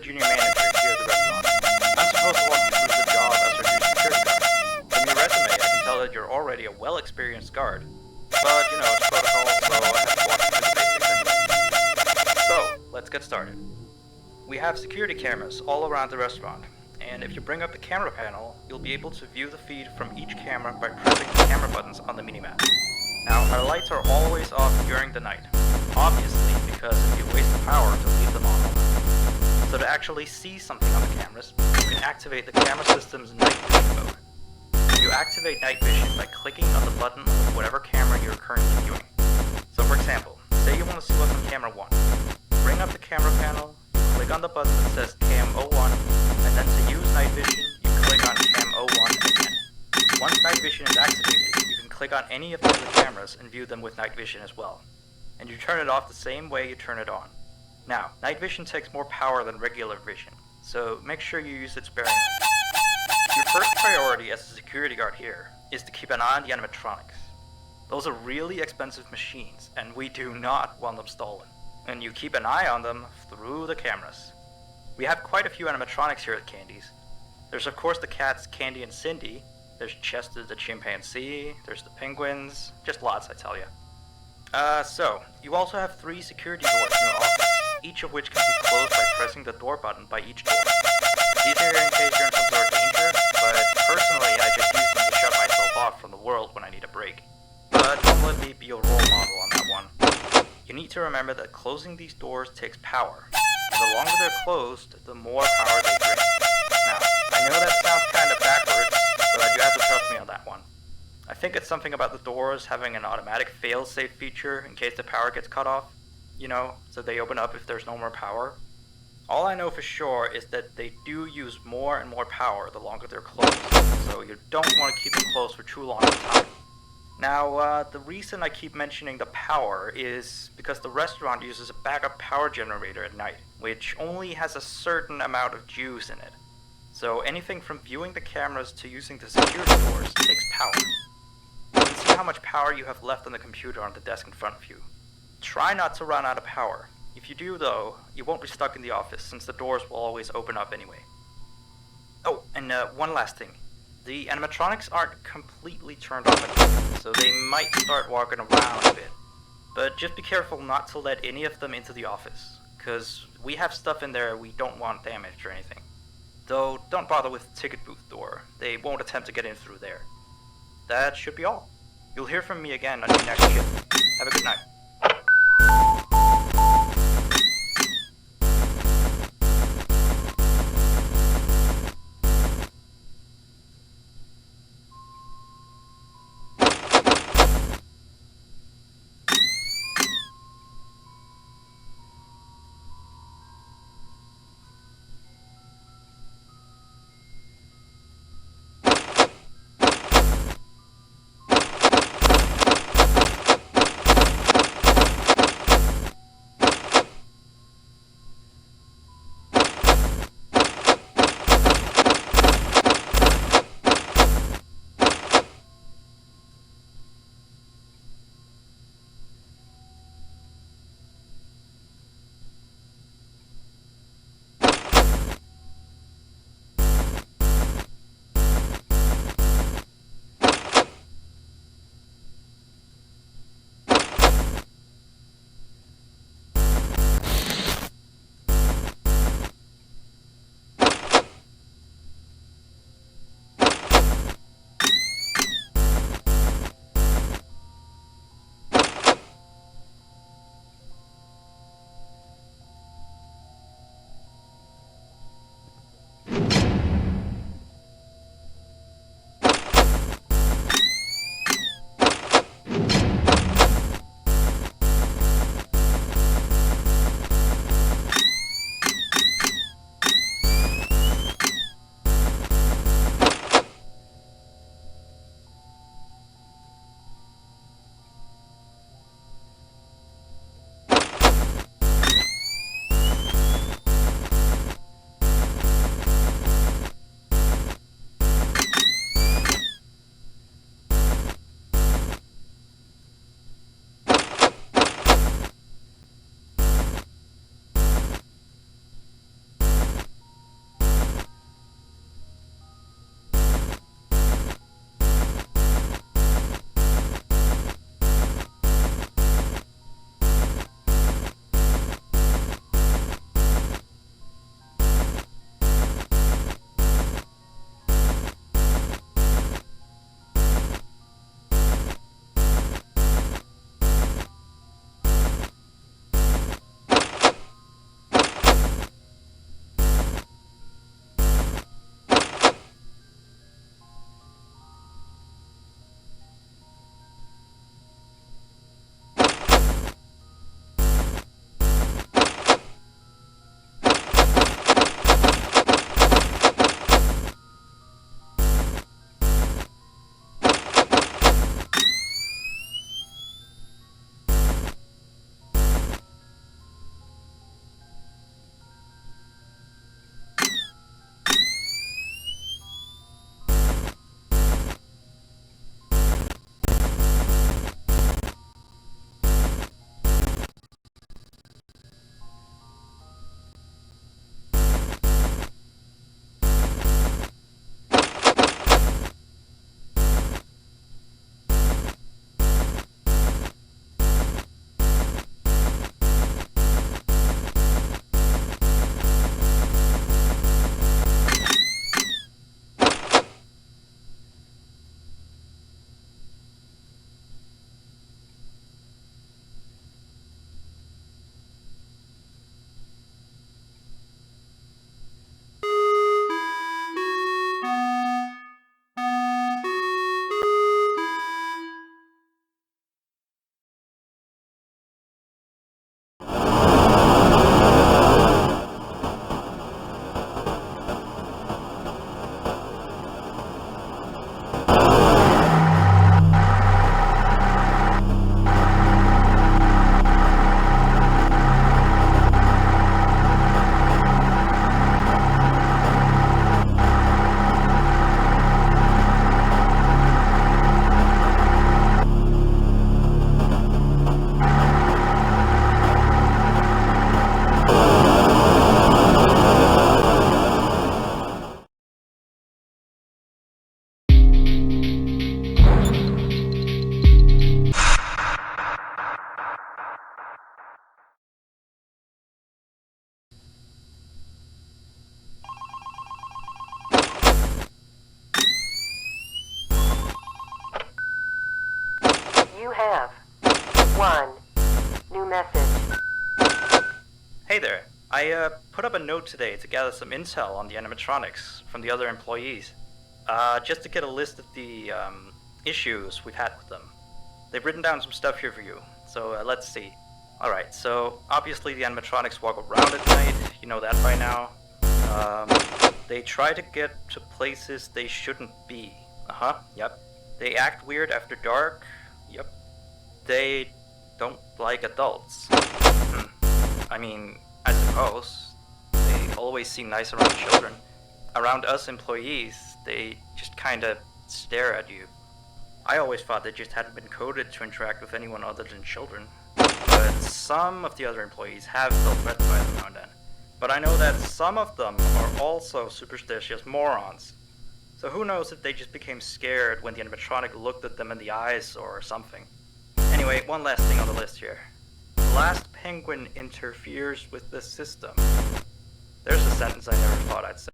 junior manager here at the restaurant. I'm supposed to walk you through the job as our new security guard. From your resume, I can tell that you're already a well-experienced guard. But, you know, it's protocol, so I have to walk you through the basics anyway. So, let's get started. We have security cameras all around the restaurant, and if you bring up the camera panel, you'll be able to view the feed from each camera by pressing the camera buttons on the minimap. Now, our lights are always off during the night, obviously because if you waste the power to leave them on. So to actually see something on the cameras, you can activate the camera system's night vision mode. You activate night vision by clicking on the button of whatever camera you're currently viewing. So for example, say you want to see what's on camera 1. Bring up the camera panel, you click on the button that says Cam 01, and then to use night vision, you click on Cam 01 again. Once night vision is activated, you can click on any of the other cameras and view them with night vision as well. And you turn it off the same way you turn it on. Now, night vision takes more power than regular vision, so make sure you use it sparingly. Your first priority as a security guard here is to keep an eye on the animatronics. Those are really expensive machines, and we do not want them stolen. And you keep an eye on them through the cameras. We have quite a few animatronics here at Candy's. There's of course the cats Candy and Cindy, there's Chester the chimpanzee, there's the penguins, just lots I tell you. So, you also have 3 security doors in your office, each of which can be closed by pressing the door button by each door. These are here in case you're in some sort of danger, but personally I just use them to shut myself off from the world when I need a break. But don't let me be a role model on that one. You need to remember that closing these doors takes power, and the longer they're closed, the more power they bring. Now, I know that sounds kind of backwards, but you have to trust me on that one. I think it's something about the doors having an automatic fail-safe feature in case the power gets cut off, you know, so they open up if there's no more power. All I know for sure is that they do use more and more power the longer they're closed, so you don't want to keep them closed for too long a time. Now, the reason I keep mentioning the power is because the restaurant uses a backup power generator at night, which only has a certain amount of juice in it. So anything from viewing the cameras to using the security doors takes power. You can see how much power you have left on the computer on the desk in front of you. Try not to run out of power. If you do though, you won't be stuck in the office since the doors will always open up anyway. Oh, and one last thing. The animatronics aren't completely turned off at all, so they might start walking around a bit. But just be careful not to let any of them into the office, cause we have stuff in there we don't want damaged or anything. Though, don't bother with the ticket booth door. They won't attempt to get in through there. That should be all. You'll hear from me again on your next shift. Have a good night. I put up a note today to gather some intel on the animatronics from the other employees, just to get a list of the issues we've had with them. They've written down some stuff here for you, so let's see. Alright, so obviously the animatronics walk around at night, you know that by now. They try to get to places they shouldn't be. Yep. They act weird after dark. Yep. They don't like adults. I mean, I suppose. They always seem nice around children. Around us employees, they just kinda stare at you. I always thought they just hadn't been coded to interact with anyone other than children. But some of the other employees have felt threatened by them now and then. But I know that some of them are also superstitious morons. So who knows if they just became scared when the animatronic looked at them in the eyes or something. Anyway, one last thing on the list here. The last penguin interferes with the system. There's a sentence I never thought I'd say.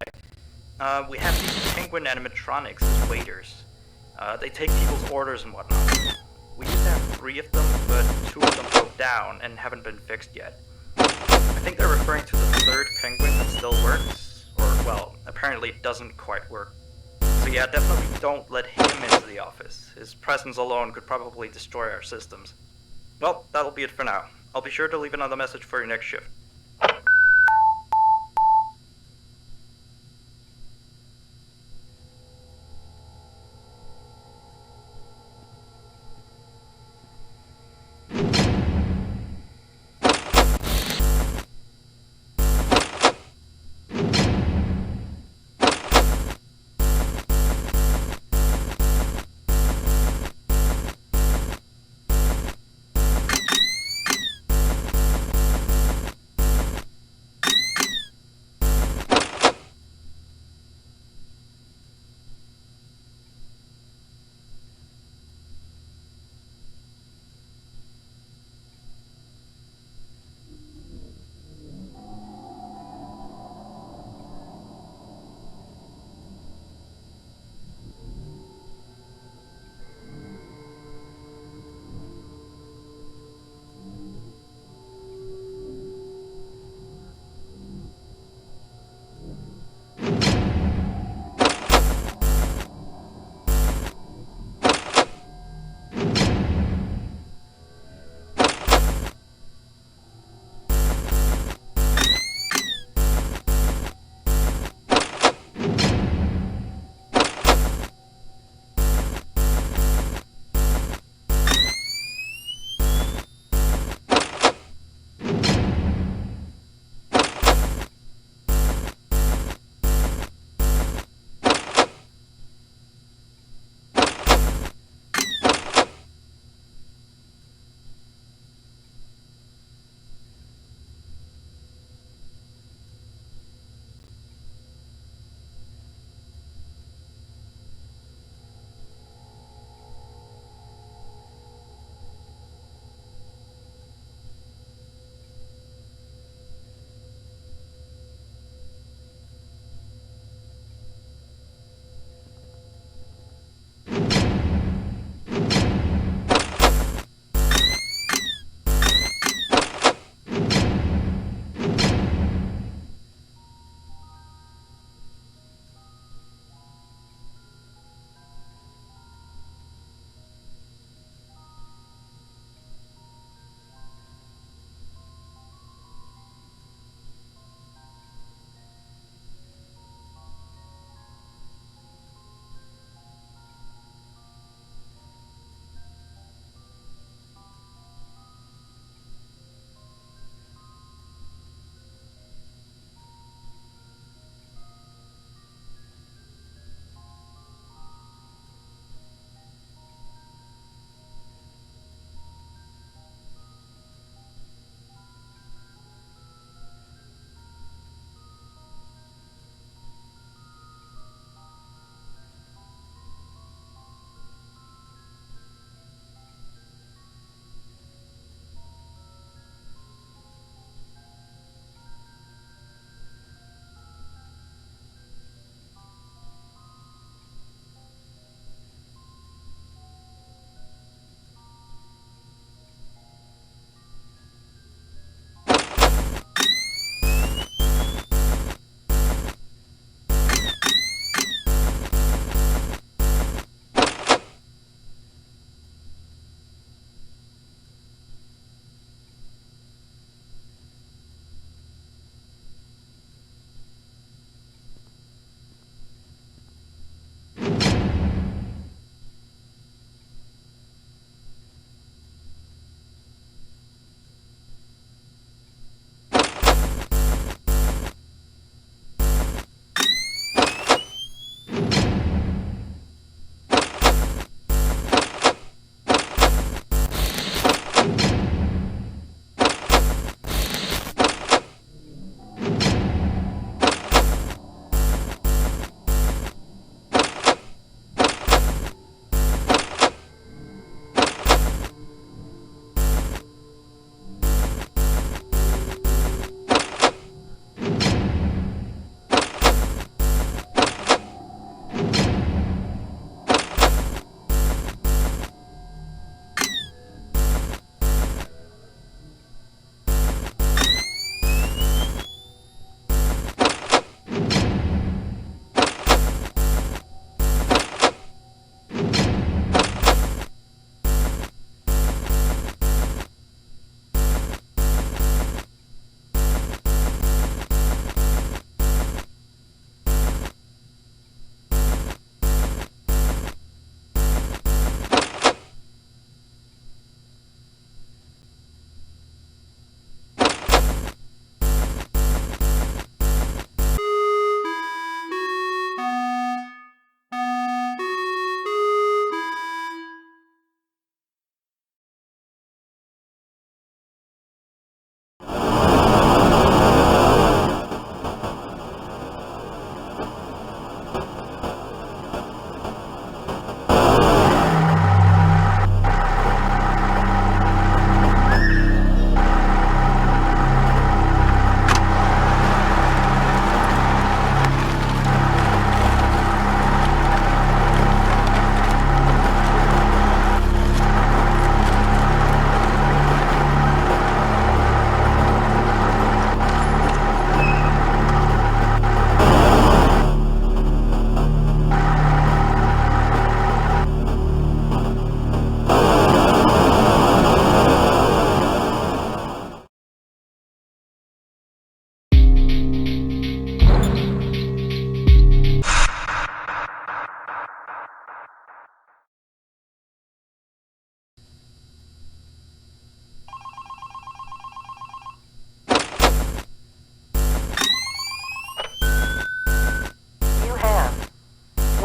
We have these penguin animatronics as waiters. They take people's orders and whatnot. We used to have 3 of them, but 2 of them broke down and haven't been fixed yet. I think they're referring to the 3rd penguin that still works, or, well, apparently it doesn't quite work. So yeah, definitely don't let him into the office. His presence alone could probably destroy our systems. Well, that'll be it for now. I'll be sure to leave another message for your next shift.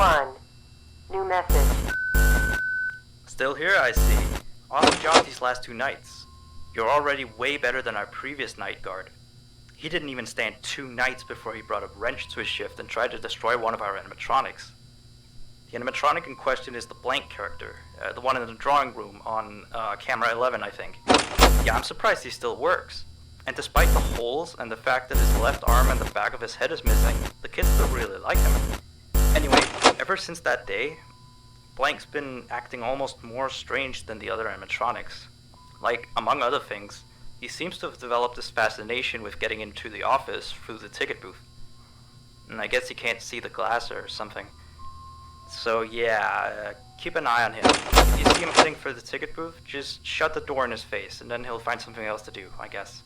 1. New message. Still here, I see. Awesome job these last 2 nights. You're already way better than our previous night guard. He didn't even stand 2 nights before he brought a wrench to his shift and tried to destroy one of our animatronics. The animatronic in question is the blank character, the one in the drawing room on camera 11, I think. Yeah, I'm surprised he still works. And despite the holes and the fact that his left arm and the back of his head is missing, the kids still really like him. Anyway, ever since that day, Blank's been acting almost more strange than the other animatronics. Like, among other things, he seems to have developed this fascination with getting into the office through the ticket booth. And I guess he can't see the glass or something. So yeah, keep an eye on him. If you see him heading for the ticket booth, just shut the door in his face, and then he'll find something else to do, I guess.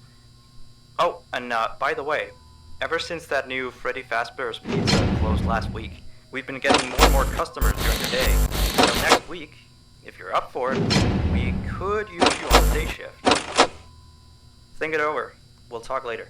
Oh, and by the way, ever since that new Freddy Fazbear's Pizza closed last week, we've been getting more and more customers during the day. So next week, if you're up for it, we could use you on the day shift. Think it over. We'll talk later.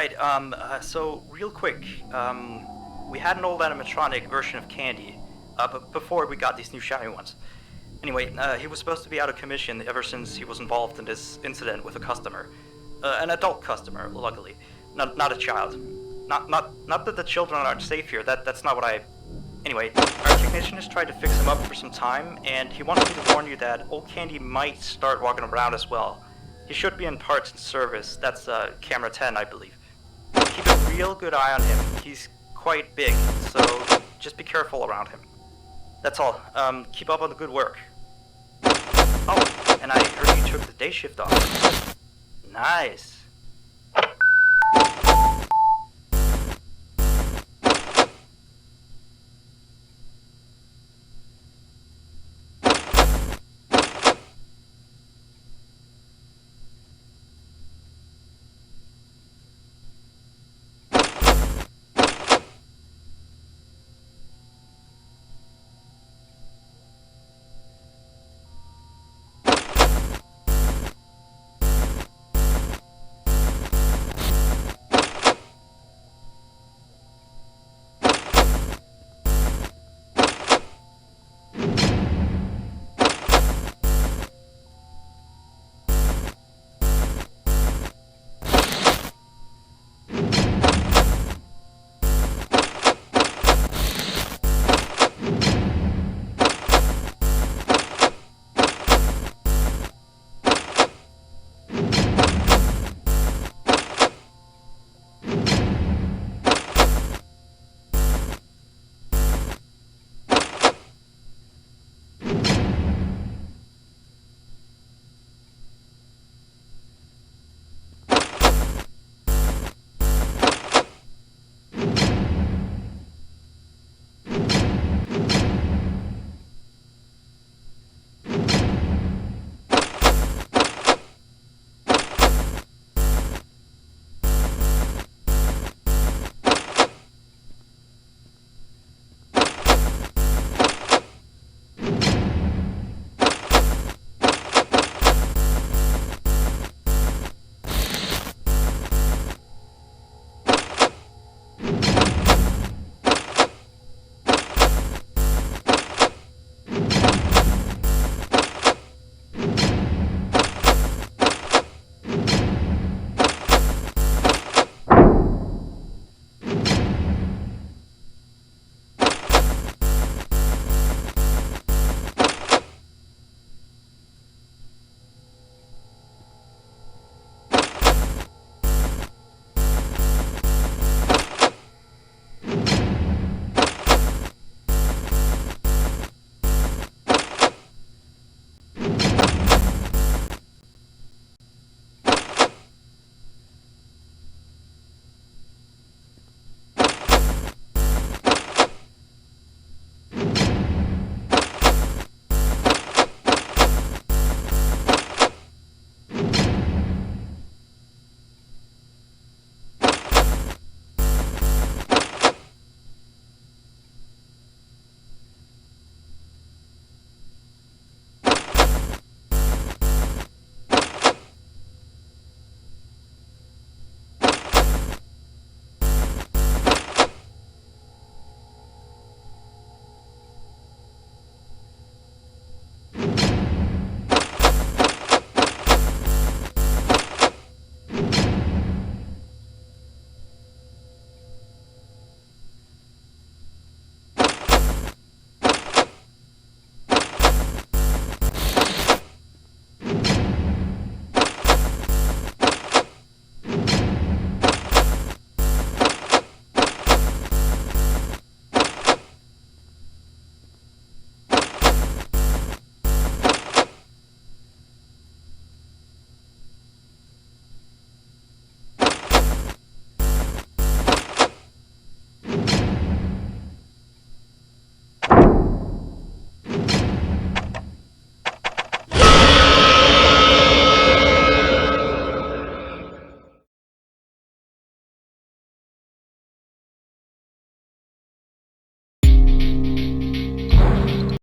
Right, so real quick, we had an old animatronic version of Candy, but before we got these new shiny ones. Anyway, he was supposed to be out of commission ever since he was involved in this incident with a customer. An adult customer, luckily. Not a child. Not that the children aren't safe here, that's not what I... Anyway, our technician has tried to fix him up for some time, and he wants me to warn you that old Candy might start walking around as well. He should be in parts and service. That's camera 10, I believe. Keep a real good eye on him. He's quite big, so just be careful around him. That's all. Keep up on the good work. Oh, and I heard you took the day shift off. Nice.